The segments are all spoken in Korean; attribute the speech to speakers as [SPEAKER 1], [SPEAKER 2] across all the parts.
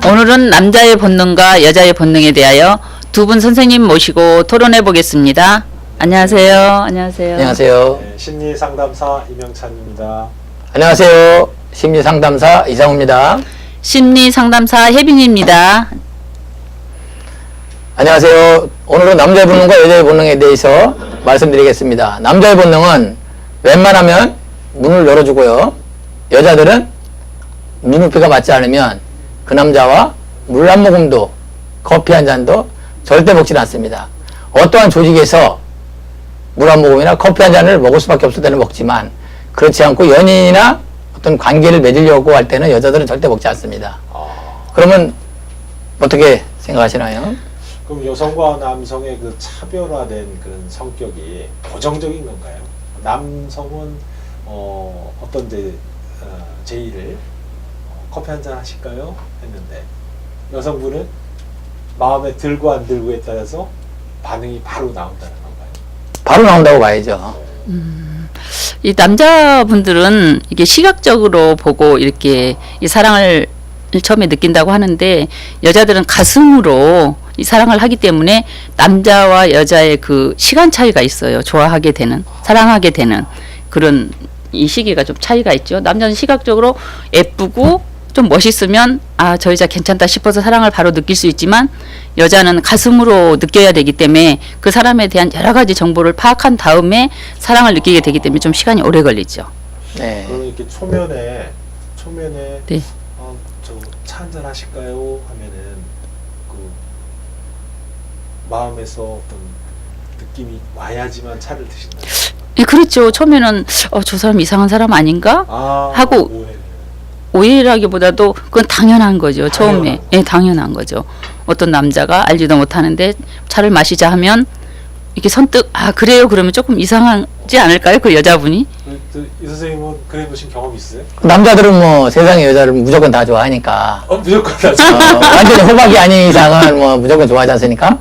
[SPEAKER 1] 오늘은 남자의 본능과 여자의 본능에 대하여 두 분 선생님 모시고 토론해 보겠습니다. 안녕하세요. 안녕하세요.
[SPEAKER 2] 안녕하세요.
[SPEAKER 3] 네, 심리상담사 이명찬입니다.
[SPEAKER 2] 안녕하세요. 심리상담사 이상우입니다.
[SPEAKER 1] 심리상담사 혜빈입니다.
[SPEAKER 2] 안녕하세요. 오늘은 남자의 본능과 여자의 본능에 대해서 말씀드리겠습니다. 남자의 본능은 웬만하면 문을 열어주고요. 여자들은 눈높이가 맞지 않으면 그 남자와 물 한 모금도 커피 한 잔도 절대 먹지 않습니다. 어떠한 조직에서 물 한 모금이나 커피 한 잔을 먹을 수밖에 없을 때는 먹지만 그렇지 않고 연인이나 어떤 관계를 맺으려고 할 때는 여자들은 절대 먹지 않습니다. 그러면 어떻게 생각하시나요?
[SPEAKER 3] 그럼 여성과 남성의 그 차별화된 그런 성격이 고정적인 건가요? 남성은 어떤 제의를 커피 한 잔 하실까요? 했는데 여성분은 마음에 들고 안 들고에 따라서 반응이 바로 나온다는 건가요?
[SPEAKER 2] 바로 나온다고 봐야죠.
[SPEAKER 1] 이 남자분들은 이게 시각적으로 보고 이렇게 이 사랑을 처음에 느낀다고 하는데 여자들은 가슴으로 이 사랑을 하기 때문에 남자와 여자의 그 시간 차이가 있어요. 좋아하게 되는, 사랑하게 되는 그런 이 시기가 좀 차이가 있죠. 남자는 시각적으로 예쁘고 좀 멋있으면 아, 저 여자 괜찮다 싶어서 사랑을 바로 느낄 수 있지만 여자는 가슴으로 느껴야 되기 때문에 그 사람에 대한 여러 가지 정보를 파악한 다음에 사랑을 느끼게 되기 때문에 좀 시간이 오래 걸리죠.
[SPEAKER 2] 네.
[SPEAKER 3] 그러면 이렇게 초면에
[SPEAKER 1] 네.
[SPEAKER 3] 저 차 한 잔 하실까요? 하면은 그 마음에서 어떤 느낌이 와야지만 차를 드신다.
[SPEAKER 1] 예, 그렇죠. 처음에는 저 사람 이상한 사람 아닌가? 하고
[SPEAKER 3] 오해를.
[SPEAKER 1] 오해라기보다도 그건 당연한 거죠. 처음에.
[SPEAKER 3] 당연한
[SPEAKER 1] 예, 당연한 거죠. 어떤 남자가 알지도 못하는데 차를 마시자 하면 이렇게 선뜻 아 그래요 그러면 조금 이상하지 않을까요? 그 여자분이?
[SPEAKER 3] 이 선생님은 그래 보신 경험 있어요?
[SPEAKER 2] 남자들은 뭐 세상의 여자를 무조건 다 좋아하니까
[SPEAKER 3] 무조건 하죠.
[SPEAKER 2] 완전히 호박이 아닌 이상은 뭐 무조건 좋아하지 않습니까?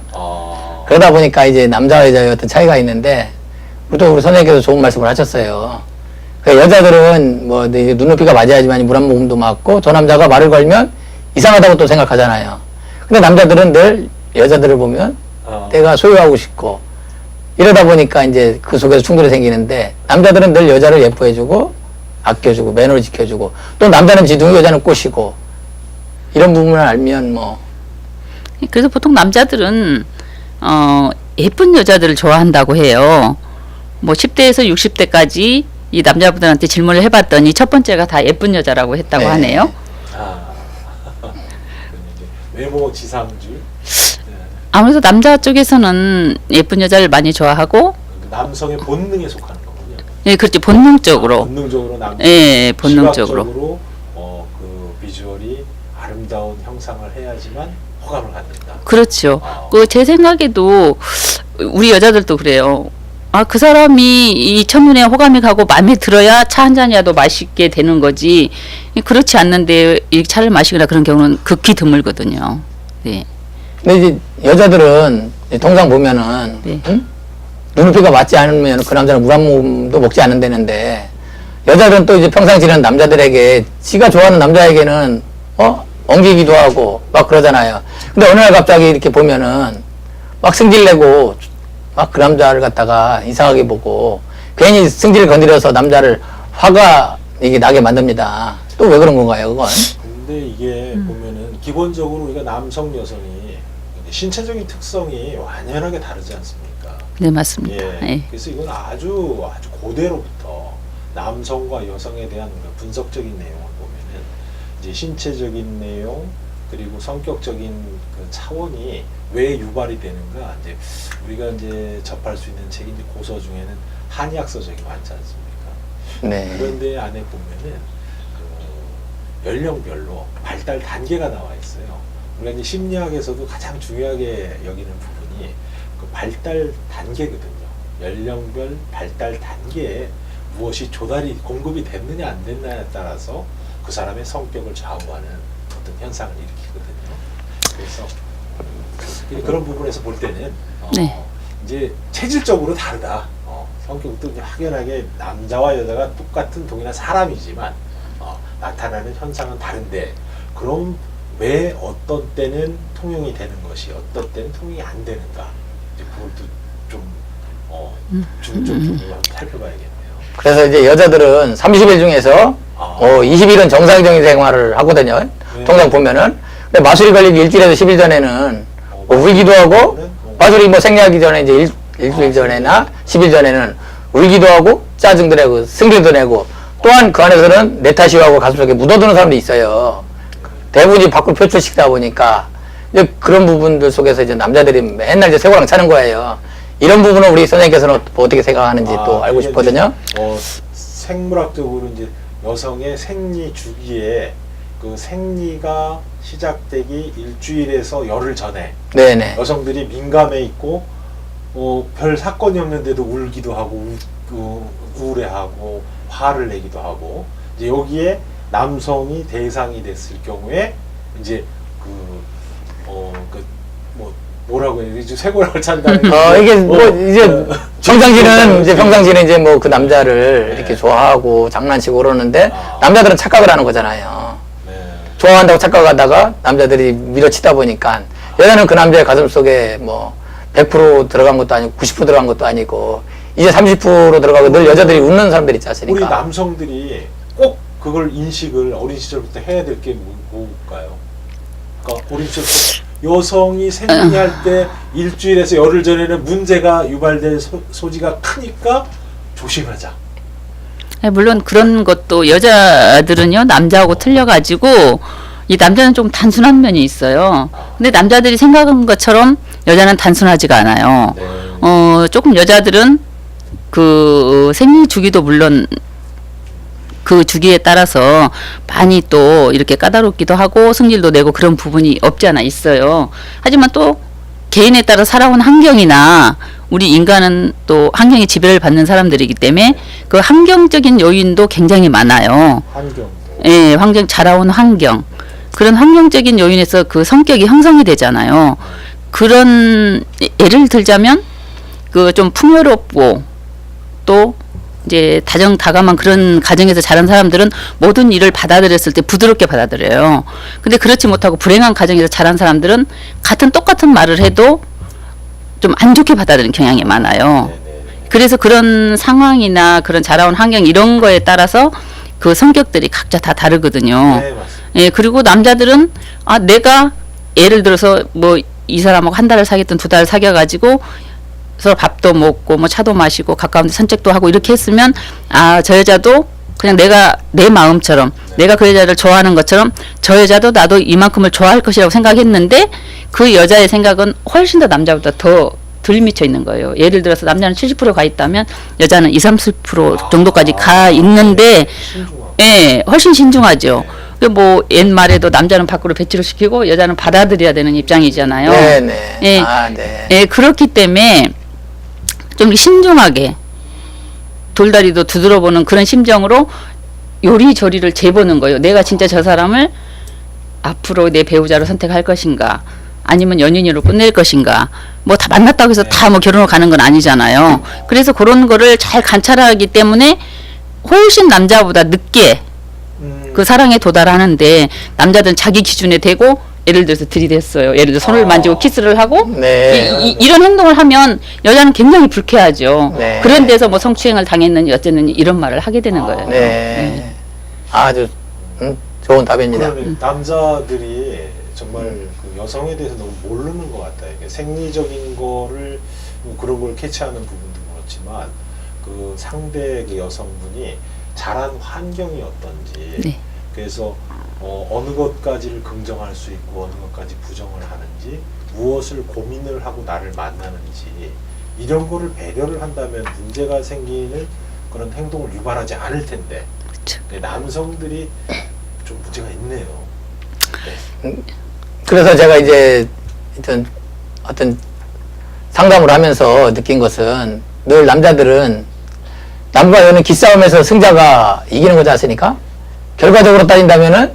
[SPEAKER 2] 그러다 보니까 이제 남자와 여자의 어떤 차이가 있는데 또 우리 선생님께서 좋은 말씀을 하셨어요. 그 여자들은 뭐 이제 눈높이가 맞아야지만 물 한 모금도 맞고 저 남자가 말을 걸면 이상하다고 또 생각하잖아요. 근데 남자들은 늘 여자들을 보면 내가 소유하고 싶고 이러다 보니까 이제 그 속에서 충돌이 생기는데 남자들은 늘 여자를 예뻐해주고 아껴주고 매너를 지켜주고 또 남자는 지둥이 여자는 꽃이고 이런 부분을 알면 뭐
[SPEAKER 1] 그래서 보통 남자들은 예쁜 여자들을 좋아한다고 해요. 뭐 10대에서 60대까지 이 남자분들한테 질문을 해봤더니 첫 번째가 다 예쁜 여자라고 했다고
[SPEAKER 2] 네.
[SPEAKER 1] 하네요.
[SPEAKER 3] 외모 지상주의.
[SPEAKER 1] 아무래도 남자 쪽에서는 예쁜 여자를 많이 좋아하고
[SPEAKER 3] 남성의 본능에 속하는 거군요.
[SPEAKER 1] 예, 그렇죠. 본능적으로.
[SPEAKER 3] 본능적으로 남성.
[SPEAKER 1] 예, 본능적으로.
[SPEAKER 3] 시각적으로 그 비주얼이 아름다운 형상을 해야지만 호감을 갖는다.
[SPEAKER 1] 그렇죠. 그 제 생각에도 우리 여자들도 그래요. 아, 그 사람이 이 첫눈에 호감이 가고 마음에 들어야 차 한 잔이라도 마시게 되는 거지. 그렇지 않는데 이 차를 마시거나 그런 경우는 극히 드물거든요. 네.
[SPEAKER 2] 근데 이제 여자들은 이제 통상 보면은
[SPEAKER 1] 네.
[SPEAKER 2] 응? 눈높이가 맞지 않으면 그 남자는 물 한 모금도 먹지 않는다는데 여자들은 또 이제 평상 지내는 남자들에게 지가 좋아하는 남자에게는 엉기기도 하고 막 그러잖아요. 근데 어느 날 갑자기 이렇게 보면은 막 승질내고 막 그 남자를 갖다가 이상하게 보고 괜히 승질을 건드려서 남자를 화가 이게 나게 만듭니다. 또 왜 그런 건가요, 그건?
[SPEAKER 3] 근데 이게 보면은 기본적으로 우리가 남성 여성이 신체적인 특성이 완연하게 다르지 않습니까?
[SPEAKER 1] 네, 맞습니다.
[SPEAKER 3] 예.
[SPEAKER 1] 예.
[SPEAKER 3] 그래서 이건 아주 고대로부터 남성과 여성에 대한 우리가 분석적인 내용을 보면은 이제 신체적인 내용 그리고 성격적인 그 차원이 왜 유발이 되는가 이제 우리가 이제 접할 수 있는 책이 이제 고서 중에는 한의학서적이 많지 않습니까?
[SPEAKER 2] 네.
[SPEAKER 3] 그런데 안에 보면은 그 연령별로 발달 단계가 나와 있어요. 우리가 이제 심리학에서도 가장 중요하게 여기는 부분이 그 발달 단계거든요. 연령별 발달 단계에 무엇이 조달이 공급이 됐느냐 안 됐느냐에 따라서 그 사람의 성격을 좌우하는 어떤 현상을 일으키거든요. 그래서 그런 부분에서 볼 때는
[SPEAKER 1] 네.
[SPEAKER 3] 이제 체질적으로 다르다. 성격도 이제 확연하게 남자와 여자가 똑같은 동일한 사람이지만 나타나는 현상은 다른데 그럼 왜 어떤 때는 통용이 되는 것이 어떤 때는 통용이 안 되는가 이제 그것도 좀 중점적으로 한번 살펴봐야겠네요.
[SPEAKER 2] 그래서 이제 여자들은 30일 중에서 20일은 정상적인 생활을 하거든요.
[SPEAKER 3] 네.
[SPEAKER 2] 통상 보면은. 근데 마술이 걸리기 일주일에서 10일 전에는 뭐 울기도 하고 마술이 뭐 생리하기 전에 이제 일주일 전에나 10일 전에는 울기도 하고 짜증도 내고 승질도 내고 또한 그 안에서는 내 탓이하고 가슴속에 묻어두는 사람도 있어요. 대부분이 밖으로 표출시키다 보니까 이제 그런 부분들 속에서 이제 남자들이 맨날 이제 쇠고랑 차는 거예요. 이런 부분은 우리 선생님께서는 어떻게 생각하는지 또 알고
[SPEAKER 3] 이게
[SPEAKER 2] 싶거든요.
[SPEAKER 3] 이제, 생물학적으로 이제 여성의 생리 주기에 그 생리가 시작되기 일주일에서 열흘 전에
[SPEAKER 2] 네네.
[SPEAKER 3] 여성들이 민감해 있고 별 사건이 없는데도 울기도 하고 우울해하고 화를 내기도 하고 이제 여기에 남성이 대상이 됐을 경우에 이제 뭐라고 해야 되지? 쇠고랑을 찬다는
[SPEAKER 2] 이게 뭐 이제 평상시는 이제 평상시는 이제 뭐 그 남자를
[SPEAKER 3] 네.
[SPEAKER 2] 이렇게 좋아하고 장난치고 그러는데 남자들은 착각을 하는 거잖아요.
[SPEAKER 3] 네.
[SPEAKER 2] 좋아한다고 착각하다가 남자들이 밀어치다 보니까 여자는 그 남자의 가슴 속에 뭐 100% 들어간 것도 아니고 90% 들어간 것도 아니고 이제 30% 들어가고 늘 여자들이 웃는 사람들 있지 않습니까?
[SPEAKER 3] 우리 남성들이 꼭 그걸 인식을 어린 시절부터 해야 될 게 뭘까요? 그러니까 어린 시절부터 여성이 생리할 때 일주일에서 열흘 전에는 문제가 유발될 소지가 크니까 조심하자.
[SPEAKER 1] 물론 그런 것도 여자들은요 남자하고 틀려가지고 이 남자는 좀 단순한 면이 있어요. 근데 남자들이 생각한 것처럼 여자는 단순하지가 않아요.
[SPEAKER 3] 네.
[SPEAKER 1] 조금 여자들은 그 생리 주기도 물론 그 주기에 따라서 많이 또 이렇게 까다롭기도 하고 승질도 내고 그런 부분이 없지 않아 있어요. 하지만 또 개인에 따라 살아온 환경이나 우리 인간은 또 환경에 지배를 받는 사람들이기 때문에 그 환경적인 요인도 굉장히 많아요.
[SPEAKER 3] 환경도.
[SPEAKER 1] 예, 자라온 환경. 그런 환경적인 요인에서 그 성격이 형성이 되잖아요. 그런 예를 들자면 그 좀 풍요롭고 또 이제 다정다감한 그런 가정에서 자란 사람들은 모든 일을 받아들였을 때 부드럽게 받아들여요. 근데 그렇지 못하고 불행한 가정에서 자란 사람들은 똑같은 말을 해도 좀 안 좋게 받아들이는 경향이 많아요.
[SPEAKER 3] 네네.
[SPEAKER 1] 그래서 그런 상황이나 그런 자라온 환경 이런 거에 따라서 그 성격들이 각자 다 다르거든요.
[SPEAKER 3] 네, 맞습니다.
[SPEAKER 1] 예, 그리고 남자들은 내가 예를 들어서 뭐 이 사람하고 한 달을 사귀었던 두 달을 사귀어가지고 서로 밥도 먹고 뭐 차도 마시고 가까운 데 산책도 하고 이렇게 했으면 저 여자도 그냥 내 마음처럼 내가 그 여자를 좋아하는 것처럼 저 여자도 나도 이만큼을 좋아할 것이라고 생각했는데 그 여자의 생각은 훨씬 더 남자보다 더 덜 미쳐 있는 거예요. 예를 들어서 남자는 70%가 있다면 여자는 20-30% 정도까지 가 있는데
[SPEAKER 3] 신중하고.
[SPEAKER 1] 예, 훨씬 신중하죠. 뭐 옛말에도 남자는 밖으로 배치를 시키고 여자는 받아들여야 되는 입장이잖아요.
[SPEAKER 2] 네네.
[SPEAKER 1] 예,
[SPEAKER 2] 네.
[SPEAKER 1] 예, 그렇기 때문에 좀 신중하게 돌다리도 두드려보는 그런 심정으로 요리조리를 재보는 거예요. 내가 진짜 저 사람을 앞으로 내 배우자로 선택할 것인가 아니면 연인으로 끝낼 것인가 뭐 다 만났다고 해서 다 뭐 결혼을 가는 건 아니잖아요. 그래서 그런 거를 잘 관찰하기 때문에 훨씬 남자보다 늦게 그 사랑에 도달하는데 남자들은 자기 기준에 대고 예를 들어서 들이댔어요. 예를 들어 손을 만지고 키스를 하고
[SPEAKER 2] 네.
[SPEAKER 1] 이런 행동을 하면 여자는 굉장히 불쾌하죠.
[SPEAKER 2] 네.
[SPEAKER 1] 그런 데서 뭐 성추행을 당했느니 어쨌느니 이런 말을 하게 되는 거예요.
[SPEAKER 2] 네. 아주 좋은 답입니다.
[SPEAKER 3] 그러면 남자들이 정말 그 여성에 대해서 너무 모르는 것 같아요. 이게 생리적인 거를 뭐 그런 걸 캐치하는 부분도 그렇지만 그 상대 그 여성분이 자란 환경이 어떤지
[SPEAKER 1] 네.
[SPEAKER 3] 그래서 어느 것까지를 긍정할 수 있고 어느 것까지 부정을 하는지 무엇을 고민을 하고 나를 만나는지 이런 거를 배려를 한다면 문제가 생기는 그런 행동을 유발하지 않을 텐데
[SPEAKER 1] 그렇죠.
[SPEAKER 3] 남성들이 좀 문제가 있네요. 네.
[SPEAKER 2] 그래서 제가 이제 어떤 상담을 하면서 느낀 것은 늘 남자들은 남과 여는 기싸움에서 승자가 이기는 거지 않습니까? 결과적으로 따진다면은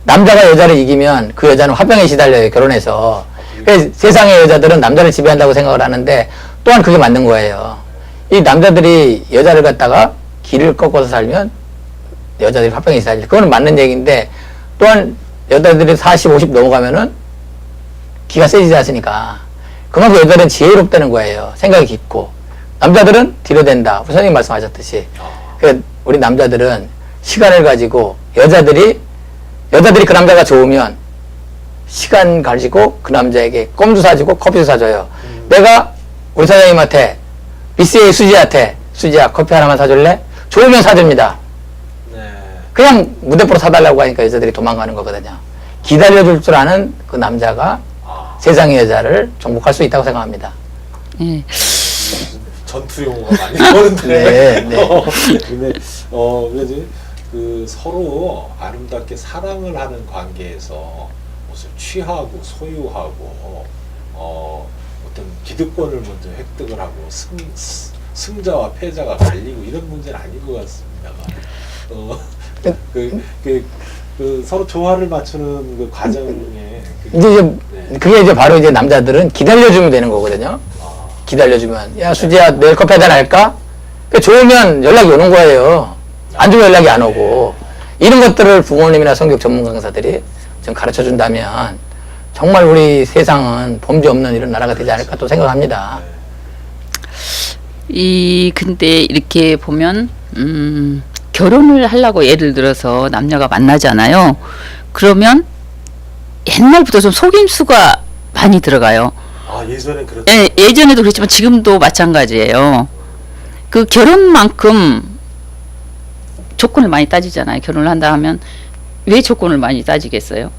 [SPEAKER 2] 남자가 여자를 이기면 그 여자는 화병에 시달려요, 결혼해서. 그래서 세상의 여자들은 남자를 지배한다고 생각을 하는데 또한 그게 맞는 거예요. 이 남자들이 여자를 갖다가 길을 꺾어서 살면 여자들이 화병에 시달려. 그거는 맞는 얘기인데 또한 여자들이 40, 50 넘어가면은 기가 세지지 않습니까? 그만큼 여자들은 지혜롭다는 거예요. 생각이 깊고. 남자들은 뒤로 된다. 선생님 말씀하셨듯이. 우리 남자들은 시간을 가지고 여자들이 그 남자가 좋으면 시간 가지고 그 남자에게 껌도 사주고 커피도 사줘요. 내가 우리 사장님한테 미스의 수지야 커피 하나만 사줄래? 좋으면 사줍니다.
[SPEAKER 3] 네.
[SPEAKER 2] 그냥 무대포로 사달라고 하니까 여자들이 도망가는 거거든요. 기다려줄 줄 아는 그 남자가 세상의 여자를 정복할 수 있다고 생각합니다.
[SPEAKER 1] 예.
[SPEAKER 3] 전투 용어가 많이 나오는데.
[SPEAKER 2] 네, 네.
[SPEAKER 3] 근데 그래서 그 서로 아름답게 사랑을 하는 관계에서 무슨 취하고 소유하고 어떤 기득권을 먼저 획득을 하고 승자와 패자가 갈리고 이런 문제는 아닌 것 같습니다. 그 서로 조화를 맞추는 그 과정에
[SPEAKER 2] 그게 이제 바로 이제 남자들은 기다려주면 되는 거거든요. 기다려주면 야 수지야 내일 커피 한잔 할까? 좋으면 연락이 오는 거예요. 안 좋으면 연락이 안 오고 이런 것들을 부모님이나 성격 전문 강사들이 좀 가르쳐 준다면 정말 우리 세상은 범죄 없는 이런 나라가 되지 않을까 또 생각합니다.
[SPEAKER 1] 근데 이렇게 보면 결혼을 하려고 예를 들어서 남녀가 만나잖아요. 그러면 옛날부터 좀 속임수가 많이 들어가요.
[SPEAKER 3] 예전에 그렇죠.
[SPEAKER 1] 예, 예전에도 그렇지만 지금도 마찬가지예요. 그 결혼만큼 조건을 많이 따지잖아요. 결혼을 한다 하면 왜 조건을 많이 따지겠어요?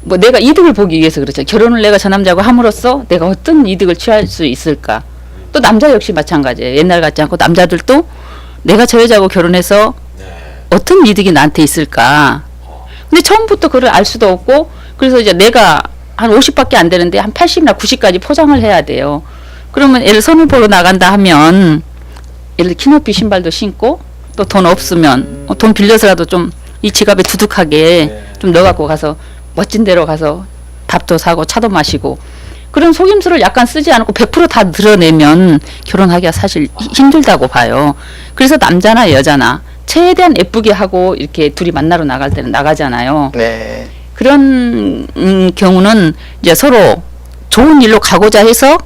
[SPEAKER 1] 뭐 내가 이득을 보기 위해서 그렇죠. 결혼을 내가 저 남자하고 함으로써 내가 어떤 이득을 취할 수 있을까? 또 남자 역시 마찬가지예요. 옛날 같지 않고 남자들도 내가 저 여자하고 결혼해서 어떤 이득이 나한테 있을까? 근데 처음부터 그걸 알 수도 없고 그래서 이제 내가 한 50밖에 안 되는데 한 80이나 90까지 포장을 해야 돼요. 그러면 애를 선을 보러 나간다 하면 예를 키높이 신발도 신고 또 돈 없으면 돈 빌려서라도 좀 이 지갑에 두둑하게 좀 넣어갖고 가서 멋진 데로 가서 밥도 사고 차도 마시고 그런 속임수를 약간 쓰지 않고 100%다 드러내면 결혼하기가 사실 힘들다고 봐요. 그래서 남자나 여자나 최대한 예쁘게 하고 이렇게 둘이 만나러 나갈 때는 나가잖아요.
[SPEAKER 2] 네.
[SPEAKER 1] 그런 경우는 이제 서로 좋은 일로 가고자 해서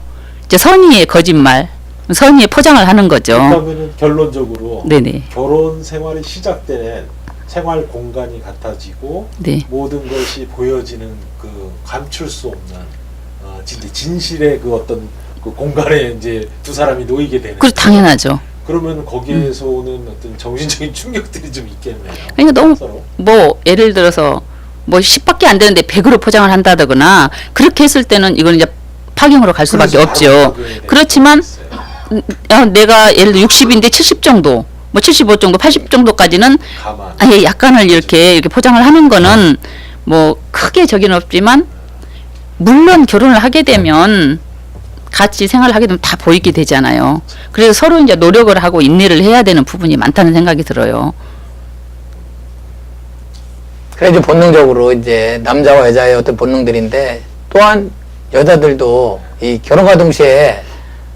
[SPEAKER 1] 이제 선의의 거짓말, 선의의 포장을 하는 거죠.
[SPEAKER 3] 그러면 결론적으로
[SPEAKER 1] 네네.
[SPEAKER 3] 결혼 생활이 시작되는 생활 공간이 같아지고
[SPEAKER 1] 네.
[SPEAKER 3] 모든 것이 보여지는 그 감출 수 없는 진실의 그 어떤 그 공간에 이제 두 사람이 놓이게 되는.
[SPEAKER 1] 그 당연하죠.
[SPEAKER 3] 그러면 거기에서 오는 어떤 정신적인 충격들이 좀 있겠네요.
[SPEAKER 1] 그러니까 너무
[SPEAKER 3] 서로.
[SPEAKER 1] 뭐 예를 들어서 뭐 10밖에 안 되는데 100으로 포장을 한다거나 그렇게 했을 때는 이건 이제 파경으로 갈 수밖에 없죠. 그렇지만 내가 예를 들어 60인데 70 정도, 뭐 75 정도, 80 정도까지는 아예 약간을 이렇게 포장을 하는 거는 뭐 크게 저기는 없지만 물론 결혼을 하게 되면 같이 생활을 하게 되면 다 보이게 되잖아요. 그래서 서로 이제 노력을 하고 인내를 해야 되는 부분이 많다는 생각이 들어요.
[SPEAKER 2] 그래서 본능적으로 이제 남자와 여자의 어떤 본능들인데 또한 여자들도 이 결혼과 동시에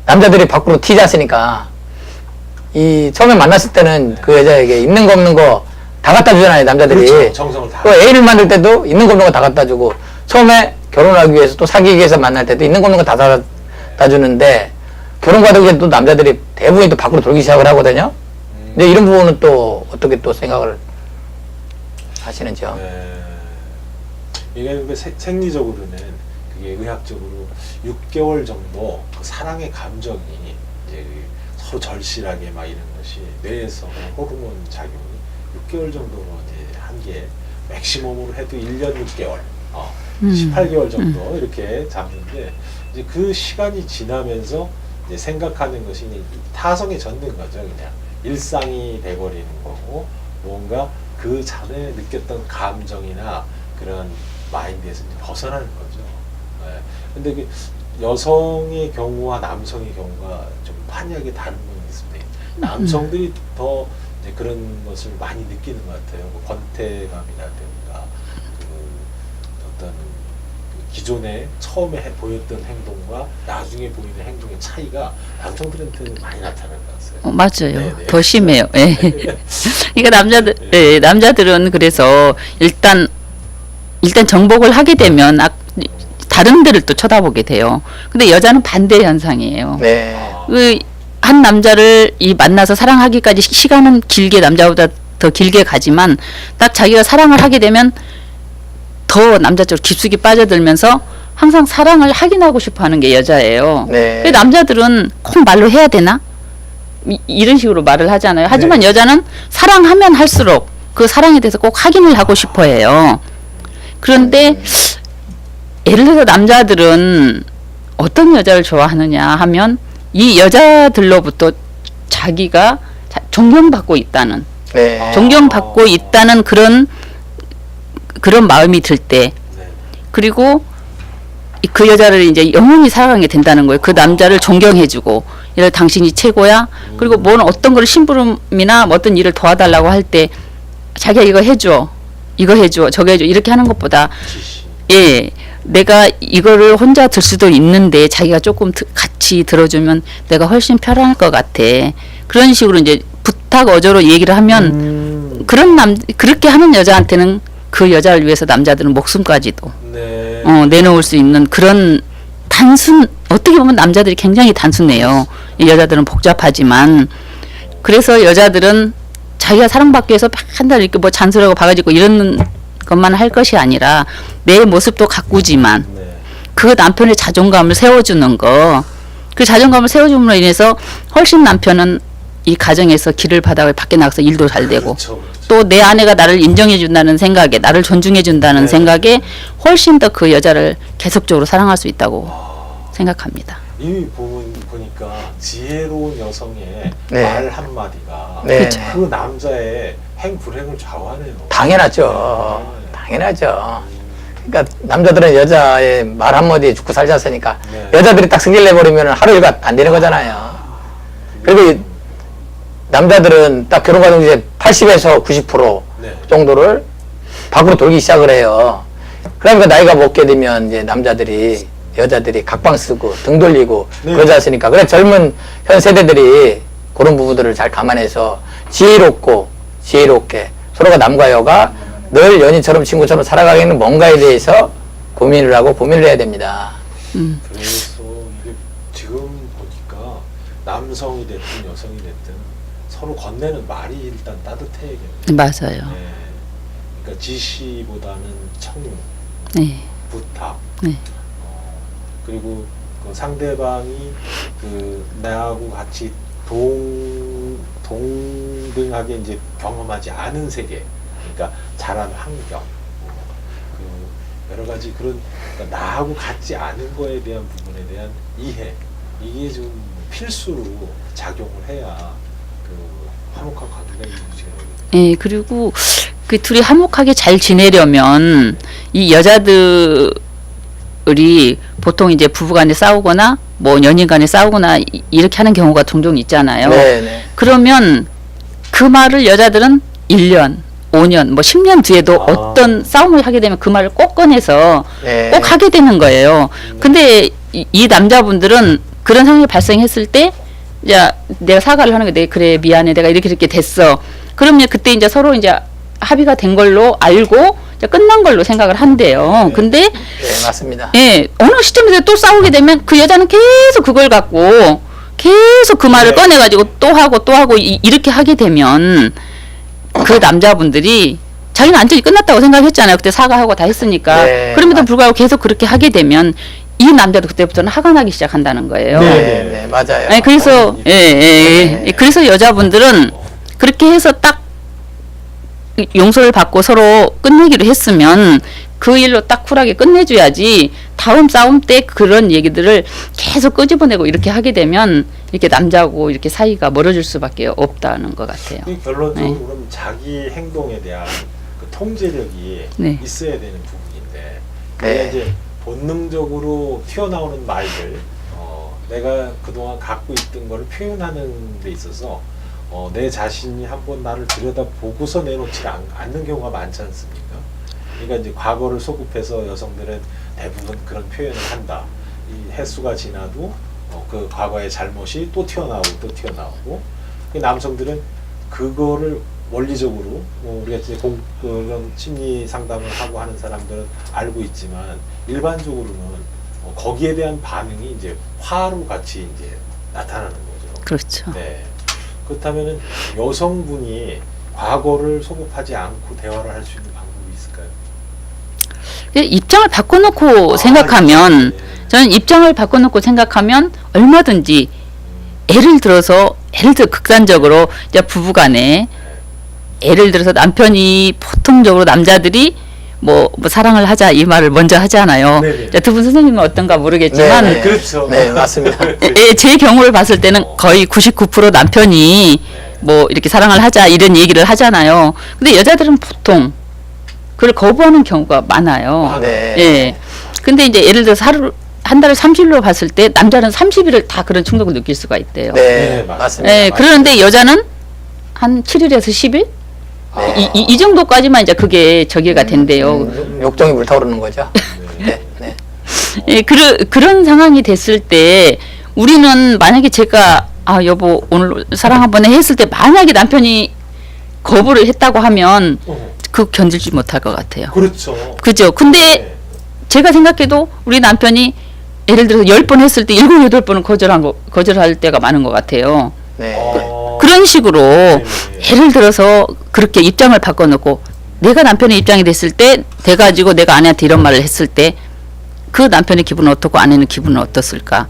[SPEAKER 2] 남자들이 밖으로 튀지 않습니까? 이 처음에 만났을 때는 그 여자에게 있는 거 없는 거 다 갖다 주잖아요, 남자들이.
[SPEAKER 3] 그렇죠. 정성을 다.
[SPEAKER 2] 또 애를 만들 때도 있는 거 없는 거 다 갖다 주고 처음에 결혼하기 위해서 또 사귀기 위해서 만날 때도 있는 거 없는 거 다 갖다 주는데 결혼 과정에 또 남자들이 대부분이 또 밖으로 돌기 시작을 하거든요. 근데 이런 부분은 또 어떻게 또 생각을 하시는지요?
[SPEAKER 3] 이게 생리적으로는 그게 의학적으로 6개월 정도 그 사랑의 감정이 이제 서로 절실하게 막 이런 것이 뇌에서 호르몬 작용이 6개월 정도로 이제 한계 맥시멈으로 해도 1년 6개월, 18개월 정도 이렇게 잡는데 이제 그 시간이 지나면서 이제 생각하는 것이 이제 타성에 젖는 거죠. 그냥 일상이 돼버리는 거고 뭔가 그 전에 느꼈던 감정이나 그런 마인드에서 이제 벗어나는 거죠. 근데 그 여성의 경우와 남성의 경우가 좀 판이하게 다른 부분이 있습니다. 남성들이 더 이제 그런 것을 많이 느끼는 것 같아요. 뭐 권태감이라든가 어떤 그 기존에 처음에 보였던 행동과 나중에 보이는 행동의 차이가 남성들한테는 많이 나타나는 것 같아요.
[SPEAKER 1] 맞아요.
[SPEAKER 3] 네네.
[SPEAKER 1] 더 심해요. 예. 그러니까 남자들은 그래서 일단 일단 정복을 하게 되면 다른 데를 또 쳐다보게 돼요. 근데 여자는 반대 현상이에요.
[SPEAKER 2] 네.
[SPEAKER 1] 한 남자를 만나서 사랑하기까지 시간은 길게 남자보다 더 길게 가지만 딱 자기가 사랑을 하게 되면 더 남자 쪽으로 깊숙이 빠져들면서 항상 사랑을 확인하고 싶어 하는 게 여자예요.
[SPEAKER 2] 네.
[SPEAKER 1] 근데 남자들은 꼭 말로 해야 되나? 이런 식으로 말을 하잖아요. 하지만
[SPEAKER 3] 네.
[SPEAKER 1] 여자는 사랑하면 할수록 그 사랑에 대해서 꼭 확인을 하고 싶어 해요. 그런데 예를 들어서 남자들은 어떤 여자를 좋아하느냐 하면 이 여자들로부터 자기가 존경받고 있다는
[SPEAKER 2] 네.
[SPEAKER 1] 존경받고 있다는 그런 마음이 들 때
[SPEAKER 3] 네.
[SPEAKER 1] 그리고 그 여자를 이제 영원히 사랑하게 된다는 거예요. 그 남자를 존경해주고 이래 당신이 최고야. 그리고 뭔 어떤 걸 심부름이나 뭐 어떤 일을 도와달라고 할 때 자기가 이거 해줘, 저거 해줘 이렇게 하는 것보다
[SPEAKER 3] 지시.
[SPEAKER 1] 예 내가 이거를 혼자 들 수도 있는데 자기가 조금 같이 들어주면 내가 훨씬 편할 것 같아. 그런 식으로 이제 부탁 어조로 얘기를 하면 그렇게 하는 여자한테는 그 여자를 위해서 남자들은 목숨까지도
[SPEAKER 3] 네.
[SPEAKER 1] 내놓을 수 있는 그런 어떻게 보면 남자들이 굉장히 단순해요. 여자들은 복잡하지만 그래서 여자들은 자기가 사랑받기 위해서 맨날 이렇게 뭐 잔소리하고 바가지고 이런 것만 할 것이 아니라 내 모습도 가꾸지만
[SPEAKER 3] 네.
[SPEAKER 1] 그 남편의 자존감을 세워주는 거, 그 자존감을 세워줌으로 인해서 훨씬 남편은 이 가정에서 길을 받아 밖에 나가서 일도 잘 되고
[SPEAKER 3] 그렇죠, 그렇죠.
[SPEAKER 1] 또 내 아내가 나를 인정해준다는 생각에 나를 존중해준다는
[SPEAKER 3] 네.
[SPEAKER 1] 생각에 훨씬 더 그 여자를 계속적으로 사랑할 수 있다고 생각합니다.
[SPEAKER 3] 이 부분 보니까 지혜로운 여성의
[SPEAKER 2] 네.
[SPEAKER 3] 말 한마디가
[SPEAKER 2] 네.
[SPEAKER 1] 그쵸.
[SPEAKER 3] 그 남자의 행불행을 좌우하네요.
[SPEAKER 2] 당연하죠.
[SPEAKER 3] 네.
[SPEAKER 2] 당연하죠. 그러니까 남자들은 여자의 말 한마디에 죽고 살지 않습니까?
[SPEAKER 3] 네.
[SPEAKER 2] 여자들이 딱 승질 내버리면 하루 일과 안 되는 거잖아요. 그리고 남자들은 딱 결혼 과정 이제 80에서 90%
[SPEAKER 3] 네.
[SPEAKER 2] 정도를 밖으로 돌기 시작을 해요. 그러니까 나이가 먹게 되면 이제 여자들이 각방 쓰고 등 돌리고
[SPEAKER 3] 네.
[SPEAKER 2] 그러지 않습니까? 그래 젊은 현 세대들이 그런 부분들을 잘 감안해서 지혜롭게 서로가 남과 여가 늘 연인처럼 친구처럼 살아가겠는 뭔가에 대해서 고민을 해야 됩니다.
[SPEAKER 3] 그래서 이게 지금 보니까 남성이 됐든 여성이 됐든 서로 건네는 말이 일단 따뜻해야겠네요.
[SPEAKER 1] 맞아요.
[SPEAKER 3] 네. 그러니까 지시보다는 청유,
[SPEAKER 1] 네.
[SPEAKER 3] 부탁.
[SPEAKER 1] 네.
[SPEAKER 3] 그리고 그 상대방이 그 나하고 같이 동등하게 이제 경험하지 않은 세계, 그러니까 자란 환경, 그 여러 가지 그런 그러니까 나하고 같지 않은 거에 대한 부분에 대한 이해, 이게 좀 필수로 작용을 해야 그 화목한 관계가 유지가 되거든요.
[SPEAKER 1] 예, 그리고 그 둘이 화목하게 잘 지내려면 이 여자들이 보통 이제 부부간에 싸우거나 뭐 연인간에 싸우거나 이렇게 하는 경우가 종종 있잖아요.
[SPEAKER 2] 네.
[SPEAKER 1] 그러면 그 말을 여자들은 1년, 5년, 뭐 10년 뒤에도 어떤 싸움을 하게 되면 그 말을 꼭 꺼내서
[SPEAKER 2] 네.
[SPEAKER 1] 꼭 하게 되는 거예요. 근데 이 남자분들은 그런 상황이 발생했을 때, 야, 내가 사과를 하는 게, 그래, 미안해, 내가 이렇게 됐어. 그러면 그때 이제 서로 이제 합의가 된 걸로 알고 이제 끝난 걸로 생각을 한대요. 근데,
[SPEAKER 2] 네, 맞습니다.
[SPEAKER 1] 예, 어느 시점에서 또 싸우게 되면 그 여자는 계속 그걸 갖고 계속 그 말을
[SPEAKER 3] 네.
[SPEAKER 1] 꺼내가지고 또 하고 이렇게 하게 되면 그 남자분들이 자기는 완전히 끝났다고 생각했잖아요. 그때 사과하고 다 했으니까.
[SPEAKER 2] 네.
[SPEAKER 1] 그럼에도 불구하고 계속 그렇게 하게 되면 이 남자도 그때부터는 화가 나기 시작한다는 거예요.
[SPEAKER 2] 네, 맞아요.
[SPEAKER 1] 아니, 그래서 그래서 여자분들은 그렇게 해서 딱 용서를 받고 서로 끝내기로 했으면 그 일로 딱 쿨하게 끝내줘야지 다음 싸움 때 그런 얘기들을 계속 끄집어내고 이렇게 하게 되면 이렇게 남자하고 이렇게 사이가 멀어질 수밖에 없다는 것 같아요.
[SPEAKER 3] 이 결론적으로
[SPEAKER 1] 네.
[SPEAKER 3] 그럼 자기 행동에 대한 그 통제력이
[SPEAKER 1] 네.
[SPEAKER 3] 있어야 되는 부분인데
[SPEAKER 2] 네.
[SPEAKER 3] 그게 이제 본능적으로 튀어나오는 말들 내가 그동안 갖고 있던 거를 표현하는 데 있어서 내 자신이 한번 나를 들여다보고서 내놓지 않는 경우가 많지 않습니까? 그러니까 이제 과거를 소급해서 여성들은 대부분 그런 표현을 한다. 이 횟수가 지나도 그 과거의 잘못이 또 튀어나오고 그 남성들은 그거를 원리적으로 우리가 이제 그런 심리 상담을 하고 하는 사람들은 알고 있지만 일반적으로는 거기에 대한 반응이 이제 화로 같이 이제 나타나는 거죠.
[SPEAKER 1] 그렇죠.
[SPEAKER 3] 네. 그렇다면은 여성분이 과거를 소급하지 않고 대화를 할 수 있는 방법이 있을까요?
[SPEAKER 1] 입장을 바꿔놓고 생각하면
[SPEAKER 3] 네.
[SPEAKER 1] 저는 입장을 바꿔놓고 생각하면 얼마든지 예를 들어 극단적으로 이제 부부간에 예를 들어서 남편이 보통적으로 남자들이 뭐 사랑을 하자 이 말을 먼저 하잖아요.
[SPEAKER 3] 네네.
[SPEAKER 1] 두 분 선생님은 어떤가 모르겠지만
[SPEAKER 2] 네, 네.
[SPEAKER 3] 그렇죠.
[SPEAKER 2] 네, 맞습니다.
[SPEAKER 1] 제 경우를 봤을 때는 거의 99% 남편이 뭐 이렇게 사랑을 하자 이런 얘기를 하잖아요. 근데 여자들은 보통 그걸 거부하는 경우가 많아요.
[SPEAKER 2] 네.
[SPEAKER 1] 예. 근데 이제 예를 들어서 한 달에 30일로 봤을 때 남자는 30일을 다 그런 충격을 느낄 수가 있대요.
[SPEAKER 2] 네,
[SPEAKER 3] 네,
[SPEAKER 2] 맞습니다.
[SPEAKER 1] 예, 그런데 여자는 한 7일에서 10일? 이 정도까지만 이제 그게 저기가 된대요.
[SPEAKER 2] 욕정이 불타오르는 거죠. 네, 네.
[SPEAKER 1] 예, 그런 상황이 됐을 때 우리는 만약에 제가 여보 오늘 사랑 한번 해 했을 때 만약에 남편이 거부를 했다고 하면 그 견딜지 못할 것 같아요.
[SPEAKER 3] 그렇죠.
[SPEAKER 1] 그죠? 근데
[SPEAKER 3] 네.
[SPEAKER 1] 제가 생각해도 우리 남편이 예를 들어서 10번 했을 때 7, 8번은 거절할 때가 많은 것 같아요.
[SPEAKER 2] 네.
[SPEAKER 1] 그런 식으로
[SPEAKER 3] 네네.
[SPEAKER 1] 예를 들어서 그렇게 입장을 바꿔놓고 내가 남편의 입장이 됐을 때 돼가지고 내가 아내한테 이런 말을 했을 때 그 남편의 기분은 어떻고 아내는 기분은 어떻을까?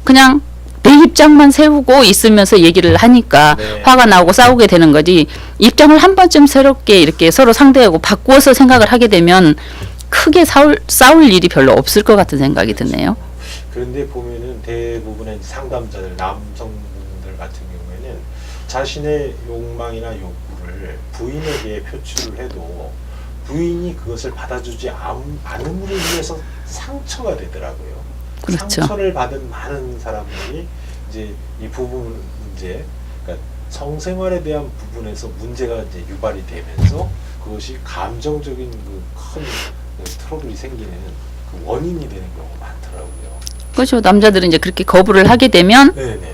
[SPEAKER 1] 그냥 내 입장만 세우고 있으면서 얘기를 하니까
[SPEAKER 3] 네.
[SPEAKER 1] 화가 나고 싸우게 되는 거지. 입장을 한 번쯤 새롭게 이렇게 서로 상대하고 바꾸어서 생각을 하게 되면 크게 싸울 일이 별로 없을 것 같은 생각이 드네요.
[SPEAKER 3] 그런데 보면은 대부분의 상담자들, 남성분들 같은 경우에는 자신의 욕망이나 욕구를 부인에게 표출을 해도 부인이 그것을 받아주지 않음으로 인해서 상처가 되더라고요.
[SPEAKER 1] 그렇죠.
[SPEAKER 3] 상처를 받은 많은 사람들이 이제 이 부분 문제, 그러니까 성생활에 대한 부분에서 문제가 이제 유발이 되면서 그것이 감정적인 큰 트러블이 생기는 그 원인이 되는 경우가 많더라고요.
[SPEAKER 1] 그렇죠. 남자들은 이제 그렇게 거부를 하게 되면
[SPEAKER 3] 네네.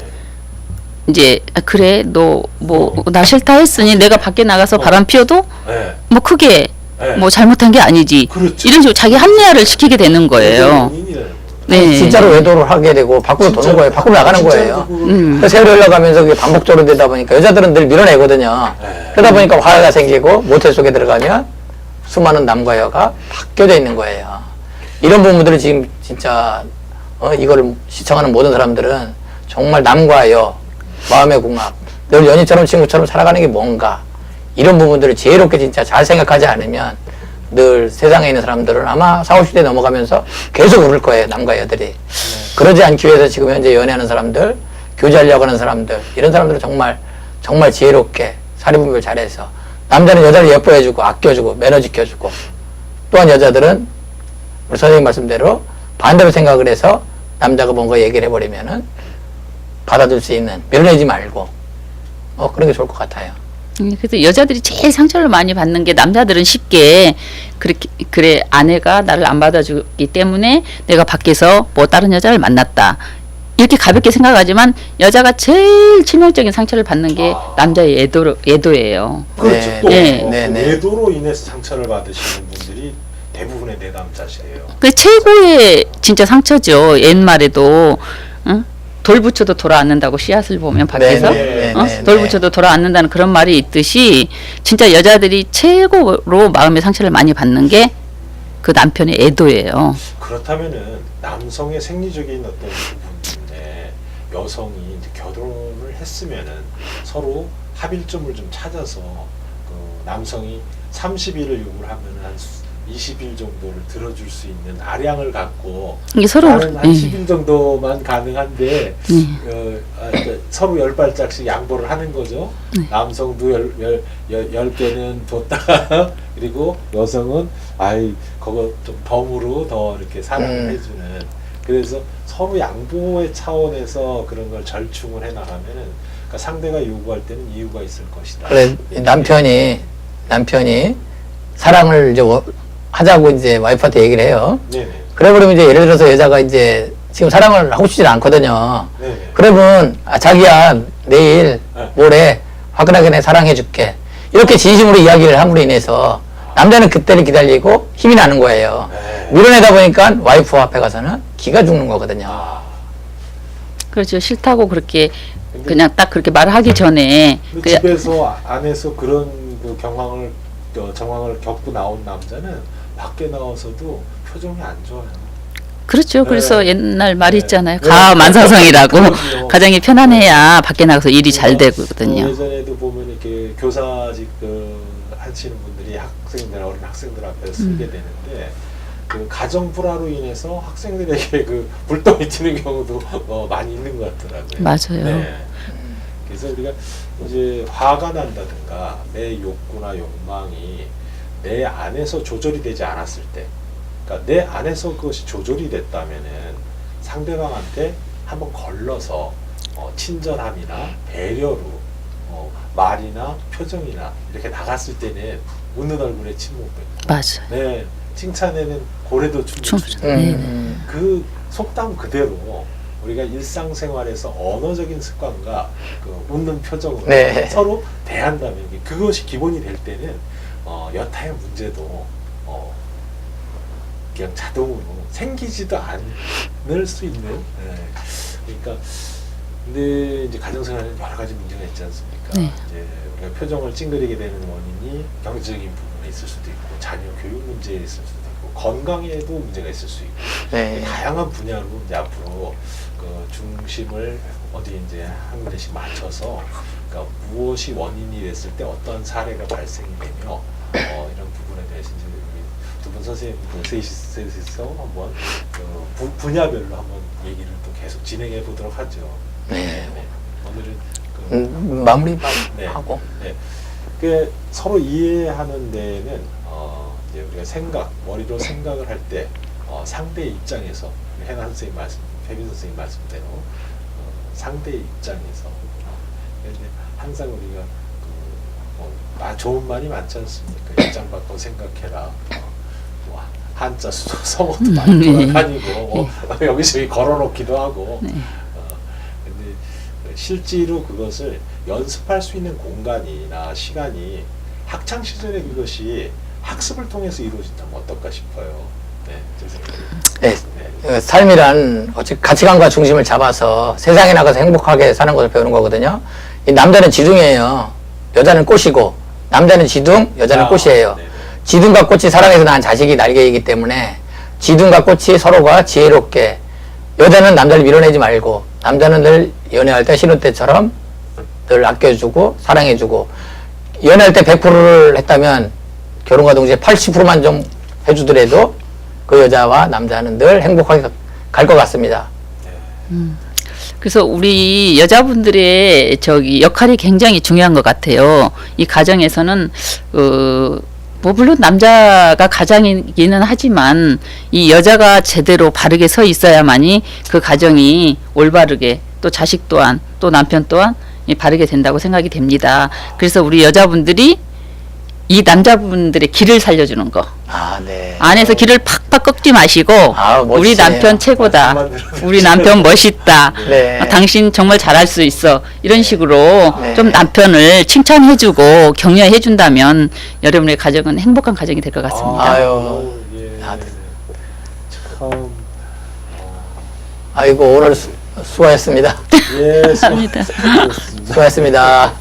[SPEAKER 1] 이제 그래 너 뭐 나 싫다 했으니 내가 밖에 나가서 바람 피워도
[SPEAKER 3] 네.
[SPEAKER 1] 뭐 크게
[SPEAKER 3] 네.
[SPEAKER 1] 뭐 잘못한 게 아니지.
[SPEAKER 3] 그렇죠.
[SPEAKER 1] 이런 식으로 자기 합리화를 시키게 되는 거예요.
[SPEAKER 3] 원인이라는 거예요.
[SPEAKER 1] 네.
[SPEAKER 2] 진짜로 외도를 하게 되고 밖으로 도는 거예요. 밖으로 나가는 거예요. 그 세월이 흘러가면서 그게 반복적으로 되다 보니까 여자들은 늘 밀어내거든요.
[SPEAKER 3] 네.
[SPEAKER 2] 그러다 보니까 화가 생기고 모텔 속에 들어가면 수많은 남과 여가 바뀌어져 있는 거예요. 이런 부분들을 지금 진짜 이걸 시청하는 모든 사람들은 정말 남과 여, 마음의 궁합, 늘 연인처럼 친구처럼 살아가는 게 뭔가 이런 부분들을 지혜롭게 진짜 잘 생각하지 않으면 늘 세상에 있는 사람들은 아마 40, 50대 넘어가면서 계속 울을 거예요. 남과 여들이. 그러지 않기 위해서 지금 현재 연애하는 사람들, 교제하려고 하는 사람들 이런 사람들은 정말 지혜롭게 사리분별 잘해서 남자는 여자를 예뻐해주고 아껴주고 매너 지켜주고 또한 여자들은 우리 선생님 말씀대로 반대로 생각을 해서 남자가 뭔가 얘기를 해버리면은 받아줄 수 있는 밀어내지 말고 그런 게 좋을 것 같아요.
[SPEAKER 1] 그래서 여자들이 제일 상처를 많이 받는 게 남자들은 쉽게 그래 아내가 나를 안 받아주기 때문에 내가 밖에서 뭐 다른 여자를 만났다 이렇게 가볍게 생각하지만 여자가 제일 치명적인 상처를 받는 게 남자의 애도예요.
[SPEAKER 3] 그렇죠.
[SPEAKER 2] 네.
[SPEAKER 3] 또
[SPEAKER 1] 네.
[SPEAKER 2] 네, 네.
[SPEAKER 3] 외도로 인해서 상처를 받으시는 분들이 대부분의 내담자시예요.
[SPEAKER 1] 그 최고의 진짜 상처죠. 옛말에도 응? 돌 붙여도 돌아 앉는다고 씨앗을 보면 밖에서
[SPEAKER 3] 네,
[SPEAKER 2] 네,
[SPEAKER 1] 돌
[SPEAKER 2] 네.
[SPEAKER 1] 붙여도 돌아 앉는다는 그런 말이 있듯이 진짜 여자들이 최고로 마음의 상처를 많이 받는 게 그 남편의 애도예요.
[SPEAKER 3] 그렇다면은 남성의 생리적인 어떤 부분 때문에 여성이 이제 결혼을 했으면은 서로 합일점을 좀 찾아서 그 남성이 30일을 요구를 하면은 한 20일 정도를 들어줄 수 있는 아량을 갖고
[SPEAKER 1] 이게 서로
[SPEAKER 3] 나는 한 10일 정도만 가능한데 그러니까 서로 10발짝씩 양보를 하는 거죠. 남성도 10개는 뒀다가 그리고 여성은 그거 좀 덤으로 더 이렇게 사랑을 해주는 그래서 서로 양보의 차원에서 그런 걸 절충을 해나가면은 그러니까 상대가 요구할 때는 이유가 있을 것이다.
[SPEAKER 2] 그래 남편이 사랑을 이제 하자고 이제 와이프한테 얘기를 해요.
[SPEAKER 3] 네네.
[SPEAKER 2] 그래 버리면 이제 예를 들어서 여자가 이제 지금 사랑을 하고 싶지 않거든요.
[SPEAKER 3] 네네.
[SPEAKER 2] 그러면 자기야 내일
[SPEAKER 3] 네.
[SPEAKER 2] 모레 화끈하게 내 사랑해 줄게. 이렇게 진심으로 이야기를 함으로 인해서 남자는 그때를 기다리고 힘이 나는 거예요.
[SPEAKER 3] 네.
[SPEAKER 2] 밀어내다 보니까 와이프 앞에 가서는 기가 죽는 거거든요.
[SPEAKER 3] 아,
[SPEAKER 1] 그렇죠. 싫다고 그렇게
[SPEAKER 3] 근데-
[SPEAKER 1] 그냥 딱 그렇게 말하기 전에
[SPEAKER 3] 근데 집에서 안에서 그런 그 정황을 겪고 나온 남자는 밖에 나와서도 표정이 안 좋아요.
[SPEAKER 1] 그렇죠. 그래서
[SPEAKER 3] 네.
[SPEAKER 1] 옛날 말이
[SPEAKER 3] 네.
[SPEAKER 1] 있잖아요.
[SPEAKER 3] 네.
[SPEAKER 1] 가만성이라고.
[SPEAKER 3] 그럼요.
[SPEAKER 1] 가정이 편안해야 밖에 나가서 일이 잘
[SPEAKER 3] 그래서
[SPEAKER 1] 되거든요.
[SPEAKER 3] 예전에도 보면 이렇게 교사직 하시는 분들이 어린 학생들 앞에 쓰게 되는데 그 가정 불화로 인해서 학생들에게 그 불똥이 튀는 경우도 많이 있는 것 같더라고요.
[SPEAKER 1] 맞아요.
[SPEAKER 3] 네. 그래서 우리가 이제 화가 난다든가 내 욕구나 욕망이 내 안에서 조절이 되지 않았을 때, 그러니까 내 안에서 그것이 조절이 됐다면은 상대방한테 한번 걸러서 친절함이나 배려로 말이나 표정이나 이렇게 나갔을 때는 웃는 얼굴에 침묵을
[SPEAKER 1] 맞아요.
[SPEAKER 3] 네, 칭찬에는 고래도 춤을
[SPEAKER 1] 춤.
[SPEAKER 3] 추죠.
[SPEAKER 1] 네.
[SPEAKER 3] 그 속담 그대로 우리가 일상생활에서 언어적인 습관과 그 웃는 표정으로
[SPEAKER 2] 네.
[SPEAKER 3] 서로 대한다면 그것이 기본이 될 때는 여타의 문제도 그냥 자동으로 생기지도 않을 수 있는. 그러니까 근데 이제 가정생활에는 여러 가지 문제가 있지 않습니까?
[SPEAKER 1] 네.
[SPEAKER 3] 이제 우리가 표정을 찡그리게 되는 원인이 경제적인 부분에 있을 수도 있고 자녀 교육 문제에 있을 수도 있고 건강에도 문제가 있을 수 있고
[SPEAKER 2] 네.
[SPEAKER 3] 다양한 분야로 이제 앞으로 그 중심을 어디 이제 한 군데씩 맞춰서 그러니까 무엇이 원인이 됐을 때 어떤 사례가 발생이 되며 이런 부분에 대해서 이제 두 분 선생님 셋이서 한번 그 분야별로 한번 얘기를 또 계속 진행해 보도록 하죠.
[SPEAKER 2] 네.
[SPEAKER 3] 오늘은 그
[SPEAKER 2] 마무리하고.
[SPEAKER 3] 네. 그 서로 이해하는 데는 이제 우리가 머리로 생각을 할 때 상대의 입장에서 해나 선생님 혜빈 선생님 말씀대로 상대의 입장에서 이제 항상 우리가 좋은 말이 많지 않습니까? 입장 바꿔 생각해라. 한자 수도 성어도 많이 돌아다니고 여기저기 걸어놓기도 하고. 근데 실제로 그것을 연습할 수 있는 공간이나 시간이 학창 시절에 그것이 학습을 통해서 이루어진다면 어떨까 싶어요. 네, 제 생각에.
[SPEAKER 2] 네. 삶이란 가치관과 중심을 잡아서 세상에 나가서 행복하게 사는 것을 배우는 거거든요. 이 남자는 지둥이에요. 여자는 꽃이고 남자는 지둥, 여자는 꽃이에요.
[SPEAKER 3] 네네.
[SPEAKER 2] 지둥과 꽃이 사랑해서 낳은 자식이 날개이기 때문에 지둥과 꽃이 서로가 지혜롭게 여자는 남자를 밀어내지 말고 남자는 늘 연애할 때 신혼 때처럼 늘 아껴주고 사랑해주고 연애할 때 100%를 했다면 결혼과 동시에 80%만 좀 해주더라도 그 여자와 남자는 늘 행복하게 갈 것 같습니다.
[SPEAKER 1] 그래서 우리 여자분들의 역할이 굉장히 중요한 것 같아요. 이 가정에서는 뭐 물론 남자가 가장이기는 하지만 이 여자가 제대로 바르게 서 있어야만이 그 가정이 올바르게 또 자식 또한 또 남편 또한 바르게 된다고 생각이 됩니다. 그래서 우리 여자분들이 이 남자분들의 길을 살려주는 거.
[SPEAKER 2] 아, 네.
[SPEAKER 1] 안에서 길을 팍팍 꺾지 마시고 우리
[SPEAKER 2] 멋지네요.
[SPEAKER 1] 남편 최고다. 우리 남편 멋있다.
[SPEAKER 2] 네.
[SPEAKER 1] 당신 정말 잘할 수 있어. 이런 식으로
[SPEAKER 2] 네.
[SPEAKER 1] 좀 남편을 칭찬해주고 격려해준다면 여러분의 가정은 행복한 가정이 될 것 같습니다.
[SPEAKER 2] 아유.
[SPEAKER 3] 예.
[SPEAKER 2] 아, 네.
[SPEAKER 3] 참.
[SPEAKER 2] 아이고, 오늘 수고하셨습니다.
[SPEAKER 3] 예,
[SPEAKER 1] 감사합니다.
[SPEAKER 3] 수고하셨습니다.
[SPEAKER 2] 수고하셨습니다.